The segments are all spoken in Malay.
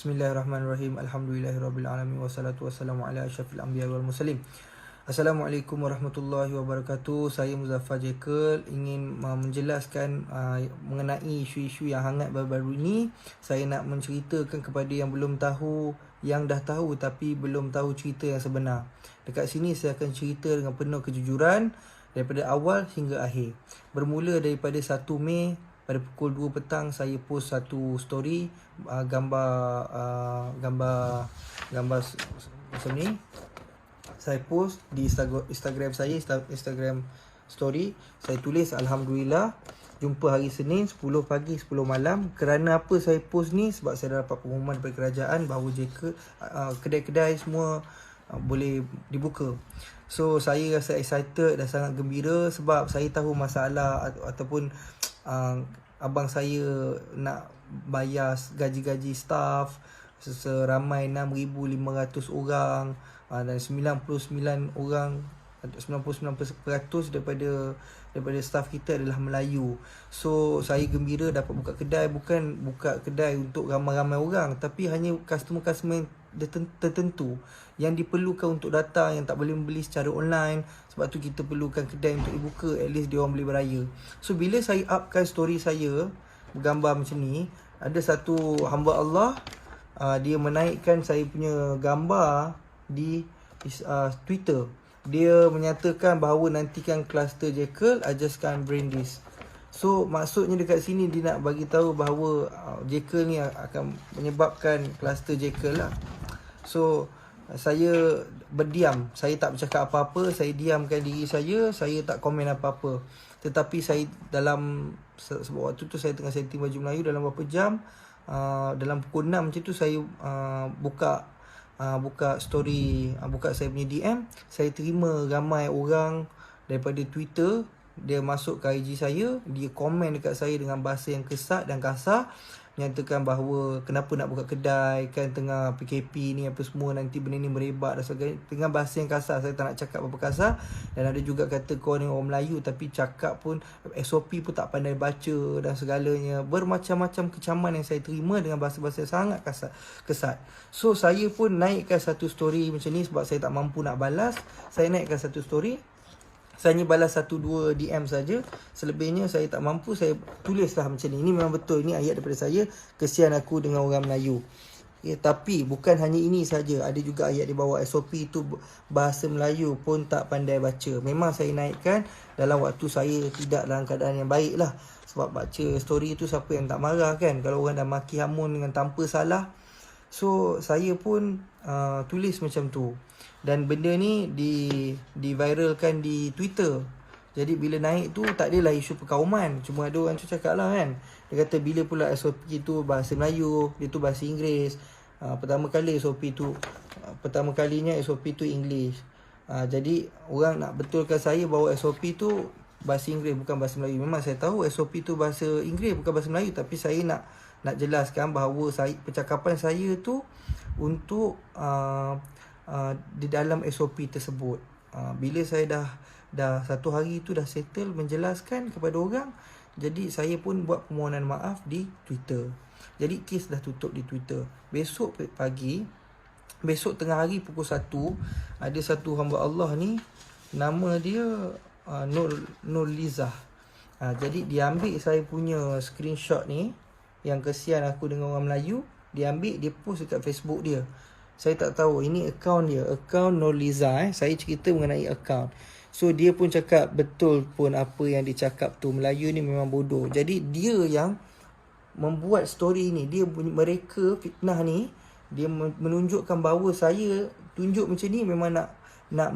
Bismillahirrahmanirrahim. Alhamdulillahirrabbilalamin. Wassalatu wassalamu ala asyrafil anbiya wal mursalin. Assalamualaikum warahmatullahi wabarakatuh. Saya Muzaffar Jekyll ingin menjelaskan mengenai isu-isu yang hangat baru-baru ini. Saya nak menceritakan kepada yang belum tahu, yang dah tahu tapi belum tahu cerita yang sebenar. Dekat sini saya akan cerita dengan penuh kejujuran daripada awal hingga akhir. Bermula daripada 1 Mei pada pukul 2 petang saya post satu story gambar macam ni. Saya post di Instagram saya, Instagram story. Saya tulis Alhamdulillah jumpa hari Senin 10 pagi 10 malam. Kerana apa saya post ni? Sebab saya dapat pengumuman daripada kerajaan bahawa kedai-kedai semua boleh dibuka. So saya rasa excited dan sangat gembira sebab saya tahu masalah ataupun abang saya nak bayar gaji-gaji staff seramai 6,500 orang dan 99 orang, 99% daripada staff kita adalah Melayu. So saya gembira dapat buka kedai, bukan buka kedai untuk ramai-ramai orang, tapi hanya customer-customer tertentu yang diperlukan untuk datang, yang tak boleh membeli secara online. Sebab tu kita perlukan kedai untuk dibuka, at least dia orang boleh beraya. So bila saya upkan story saya bergambar macam ni, ada satu hamba Allah, dia menaikkan saya punya gambar di Twitter. Dia menyatakan bahawa nantikan kluster Jekyll, I just can't bring this. So maksudnya dekat sini dia nak bagi tahu bahawa Jekyll ni akan menyebabkan kluster Jekyll lah. So saya berdiam, saya tak bercakap apa-apa, saya diamkan diri saya tak komen apa-apa. Tetapi saya sebab waktu tu saya tengah setting baju Melayu, dalam berapa jam, dalam pukul 6 macam tu saya buka story, buka saya punya DM. Saya terima ramai orang daripada Twitter, dia masuk ke IG saya, dia komen dekat saya dengan bahasa yang kesat dan kasar, menyatakan bahawa kenapa nak buka kedai, kan tengah PKP ni apa semua, nanti benda ni merebak dan sebagainya, dengan bahasa yang kasar. Saya tak nak cakap apa kasar. Dan ada juga kata kau ni orang Melayu tapi cakap pun SOP pun tak pandai baca dan segalanya. Bermacam-macam kecaman yang saya terima dengan bahasa-bahasa yang sangat kesat. So saya pun naikkan satu story macam ni sebab saya tak mampu nak balas. Saya naikkan satu story, saya hanya balas 1-2 DM saja. Selebihnya saya tak mampu, saya tulislah macam ni. Ini memang betul, ini ayat daripada saya. Kesian aku dengan orang Melayu. Tapi bukan hanya ini saja, ada juga ayat di bawah. SOP itu bahasa Melayu pun tak pandai baca. Memang saya naikkan dalam waktu saya tidak dalam keadaan yang baik lah. Sebab baca story itu siapa yang tak marah kan, kalau orang dah maki hamun dengan tanpa salah. So saya pun tulis macam tu. Dan benda ni di-viralkan di Twitter. Jadi bila naik tu tak adalah isu perkauman. Cuma ada orang tu cakap lah kan, dia kata bila pula SOP tu bahasa Melayu, dia tu bahasa Inggeris. Pertama kalinya SOP tu English. Jadi orang nak betulkan saya bahawa SOP tu bahasa Inggeris bukan bahasa Melayu. Memang saya tahu SOP tu bahasa Inggeris bukan bahasa Melayu, tapi saya nak jelaskan bahawa percakapan saya tu untuk di dalam SOP tersebut. Bila saya dah satu hari tu dah settle menjelaskan kepada orang, jadi saya pun buat permohonan maaf di Twitter. Jadi kes dah tutup di Twitter. Besok tengah hari pukul 1, ada satu hamba Allah ni, nama dia Nur Lizah. Jadi dia ambil saya punya screenshot ni, yang kesian aku dengan orang Melayu, dia ambil, dia post dekat Facebook dia. Saya tak tahu, ini akaun dia, akaun Nurliza. Saya cerita mengenai akaun. So dia pun cakap betul pun apa yang dia cakap tu, Melayu ni memang bodoh. Jadi dia yang membuat story ni, mereka fitnah ni, dia menunjukkan bahawa saya tunjuk macam ni memang nak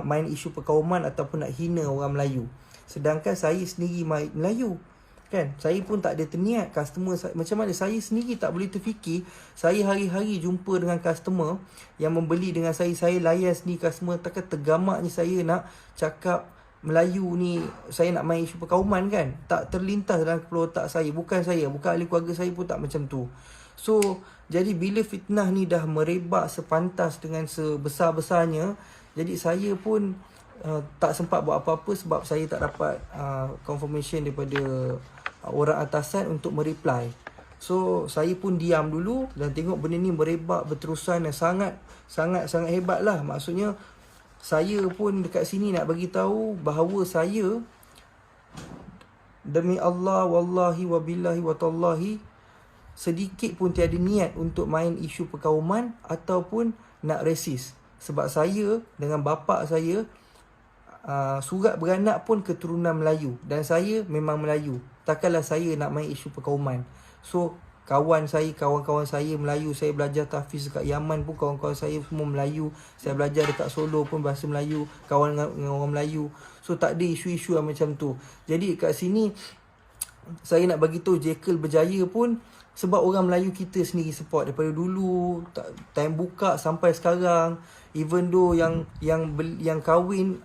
main isu perkauman ataupun nak hina orang Melayu. Sedangkan saya sendiri Melayu kan, saya pun tak ada terniat customer macam mana. Saya sendiri tak boleh terfikir, saya hari-hari jumpa dengan customer yang membeli dengan saya layan sendiri customer, takkan tergamaknya saya nak cakap Melayu ni, saya nak main isu perkauman kan. Tak terlintas dalam kepala otak saya. Bukan ahli keluarga saya pun tak macam tu. So jadi bila fitnah ni dah merebak sepantas dengan sebesar-besarnya, jadi saya pun tak sempat buat apa-apa sebab saya tak dapat confirmation daripada orang atasan untuk mereply. So saya pun diam dulu dan tengok benda ni merebak berterusan dan sangat hebat lah. Maksudnya saya pun dekat sini nak bagi tahu bahawa saya, demi Allah, wallahi wabillahi watallahi, sedikit pun tiada niat untuk main isu perkauman ataupun nak resis. Sebab saya dengan bapa saya surat beranak pun keturunan Melayu dan saya memang Melayu. Takkanlah saya nak main isu perkauman. So kawan-kawan saya Melayu, saya belajar tahfiz dekat Yaman pun kawan-kawan saya semua Melayu. Saya belajar dekat Solo pun bahasa Melayu, kawan dengan orang Melayu. So tak ada isu-isu yang macam tu. Jadi kat sini saya nak bagi tahu Jekyll berjaya pun sebab orang Melayu kita sendiri support daripada dulu, time buka sampai sekarang. Even though yang kahwin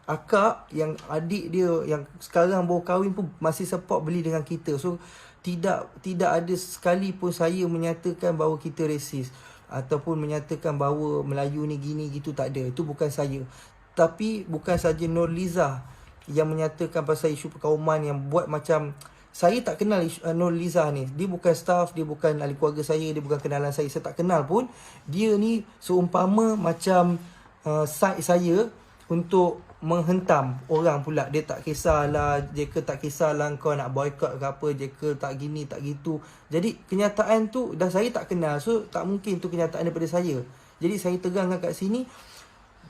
akak, yang adik dia yang sekarang baru kahwin pun masih support beli dengan kita. So tidak ada sekali pun saya menyatakan bahawa kita resis ataupun menyatakan bahawa Melayu ni gini gitu, tak ada. Itu bukan saya. Tapi bukan saja Nurliza yang menyatakan pasal isu perkauman yang buat macam, saya tak kenal Nurliza ni. Dia bukan staff, dia bukan ahli keluarga saya, dia bukan kenalan saya. Saya tak kenal pun. Dia ni seumpama macam side saya untuk menghentam orang pula. Dia tak kisahlah, Jekyll tak kisahlah kau nak boycott ke apa, Jekyll tak gini, tak gitu. Jadi kenyataan tu dah saya tak kenal. So tak mungkin tu kenyataan daripada saya. Jadi saya terangkan kat sini,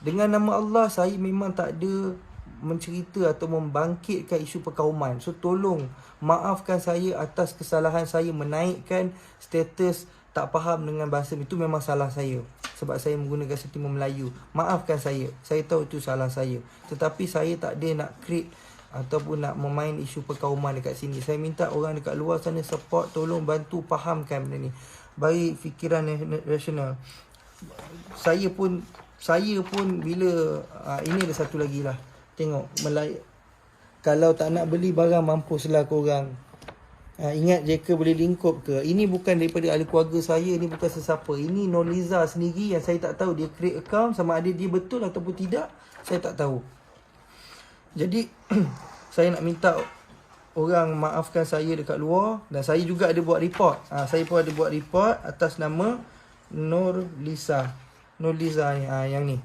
dengan nama Allah, saya memang tak ada mencerita atau membangkitkan isu perkauman. So tolong maafkan saya atas kesalahan saya menaikkan status tak faham dengan bahasa. Itu memang salah saya sebab saya menggunakan sentimen Melayu. Maafkan saya. Saya tahu itu salah saya. Tetapi saya tak ada nak create ataupun nak memain isu perkauman dekat sini. Saya minta orang dekat luar sana support, tolong bantu fahamkan benda ni. Bagi fikiran rasional. Saya pun bila ini ada satu lagi lah. Tengok, kalau tak nak beli barang, mampuslah korang. Ingat Jekyll boleh lingkup ke? Ini bukan daripada ahli keluarga saya, ini bukan sesiapa. Ini Nurliza sendiri yang saya tak tahu dia create account, sama ada dia betul ataupun tidak, saya tak tahu. Jadi saya nak minta orang maafkan saya dekat luar. Dan saya juga ada buat report. Saya pun ada buat report atas nama Nurliza ni, yang ni.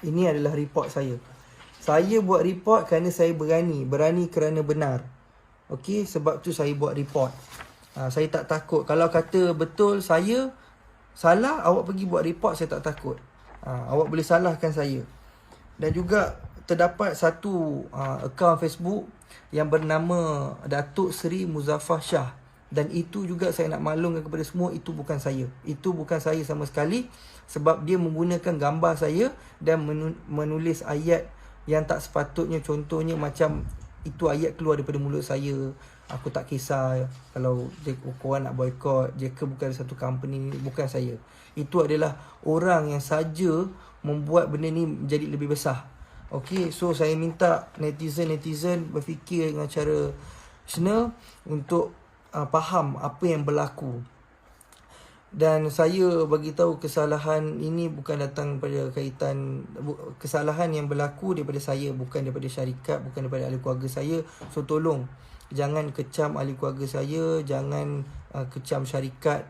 Ini adalah report saya. Saya buat report kerana saya berani kerana benar. Okey, sebab tu saya buat report. Saya tak takut. Kalau kata betul saya salah, awak pergi buat report, saya tak takut. Awak boleh salahkan saya. Dan juga terdapat satu akaun Facebook yang bernama Datuk Seri Muzaffar Shah. Dan itu juga saya nak maklumkan kepada semua, itu bukan saya. Itu bukan saya sama sekali. Sebab dia menggunakan gambar saya dan menulis ayat yang tak sepatutnya. Contohnya macam itu ayat keluar daripada mulut saya, aku tak kisah kalau korang nak boycott, Jekyll bukan satu company, bukan saya. Itu adalah orang yang saja membuat benda ni menjadi lebih besar. Okey, so saya minta netizen berfikir dengan cara rasional untuk faham apa yang berlaku. Dan saya bagi tahu kesalahan ini bukan datang pada kaitan, kesalahan yang berlaku daripada saya, bukan daripada syarikat, bukan daripada ahli keluarga saya. So tolong jangan kecam ahli keluarga saya, jangan kecam syarikat,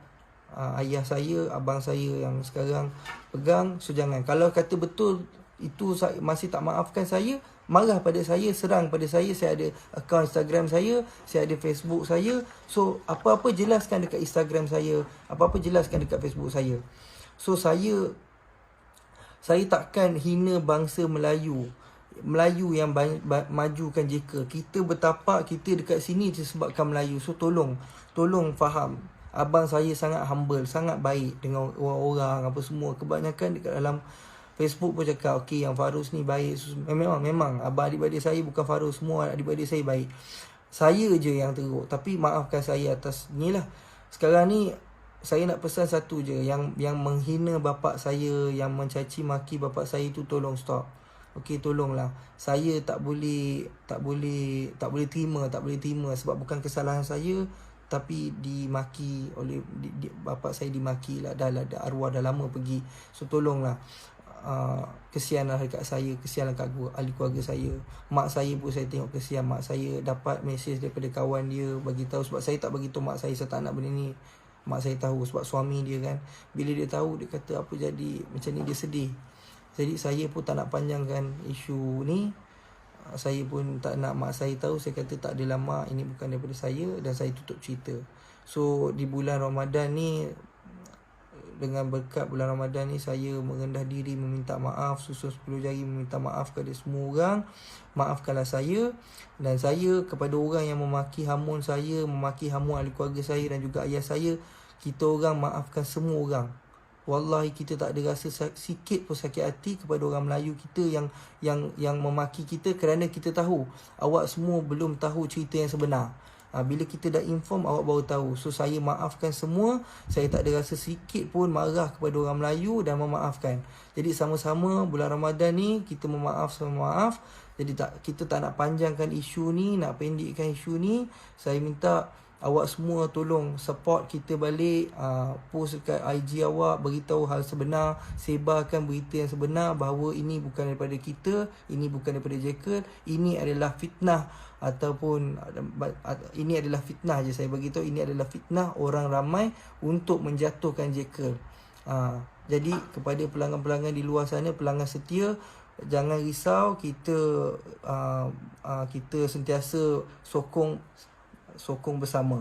ayah saya, abang saya yang sekarang pegang. So jangan. Kalau kata betul itu masih tak maafkan saya, marah pada saya, serang pada saya ada akaun Instagram saya ada Facebook saya. So apa-apa jelaskan dekat Instagram saya, apa-apa jelaskan dekat Facebook saya. So saya takkan hina bangsa Melayu yang majukan Jekyll. Kita bertapak, kita dekat sini disebabkan Melayu. So tolong faham. Abang saya sangat humble, sangat baik dengan orang-orang apa semua. Kebanyakan dekat dalam Facebook pun cakap, okey, yang Farus ni baik. Memang abang adik-adik saya bukan Farus, semua adik-adik saya baik. Saya je yang teruk. Tapi maafkan saya atas ni lah. Sekarang ni saya nak pesan satu je, yang menghina bapak saya, yang mencaci maki bapak saya tu, tolong stop. Okey, tolonglah. Saya tak boleh terima sebab bukan kesalahan saya, tapi dimaki oleh bapak saya, dimaki lah. Dah arwah dah lama pergi. So tolonglah. kesian lah dekat saya, kesian lah kat ahli keluarga saya. Mak saya pun saya tengok kesian. Mak saya dapat mesej daripada kawan dia bagi tahu, sebab saya tak bagi tahu mak saya tak nak benda ni. Mak saya tahu sebab suami dia kan. Bila dia tahu, dia kata apa jadi macam ni, dia sedih. Jadi saya pun tak nak panjangkan isu ni. Saya pun tak nak mak saya tahu. Saya kata tak adalah mak, ini bukan daripada saya, dan saya tutup cerita. So di bulan Ramadan ni, dengan berkat bulan Ramadan ni, saya merendah diri meminta maaf, susun 10 jari meminta maaf kepada semua orang. Maafkanlah saya. Dan saya kepada orang yang memaki hamun saya, memaki hamun ahli keluarga saya dan juga ayah saya, kita orang maafkan semua orang. Wallahi kita tak ada rasa sikit pun sakit hati kepada orang Melayu kita yang memaki kita, kerana kita tahu awak semua belum tahu cerita yang sebenar. Bila kita dah inform, awak baru tahu. So saya maafkan semua. Saya tak ada rasa sikit pun marah kepada orang Melayu dan memaafkan. Jadi sama-sama bulan Ramadan ni kita memaaf sama maaf. Jadi kita tak nak panjangkan isu ni, nak pendekkan isu ni. Saya minta awak semua tolong support kita balik, post dekat IG awak, beritahu hal sebenar, sebarkan berita yang sebenar bahawa ini bukan daripada kita, ini bukan daripada Jekyll, ini adalah fitnah, ataupun ini adalah fitnah je saya bagi tahu, ini adalah fitnah orang ramai untuk menjatuhkan Jekyll. Jadi kepada pelanggan-pelanggan di luar sana, pelanggan setia, jangan risau, kita sentiasa sokong bersama.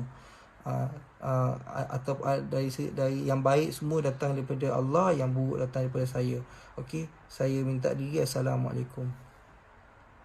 Atau dari yang baik semua datang daripada Allah, yang buruk datang daripada saya. Okey, saya minta diri. Assalamualaikum.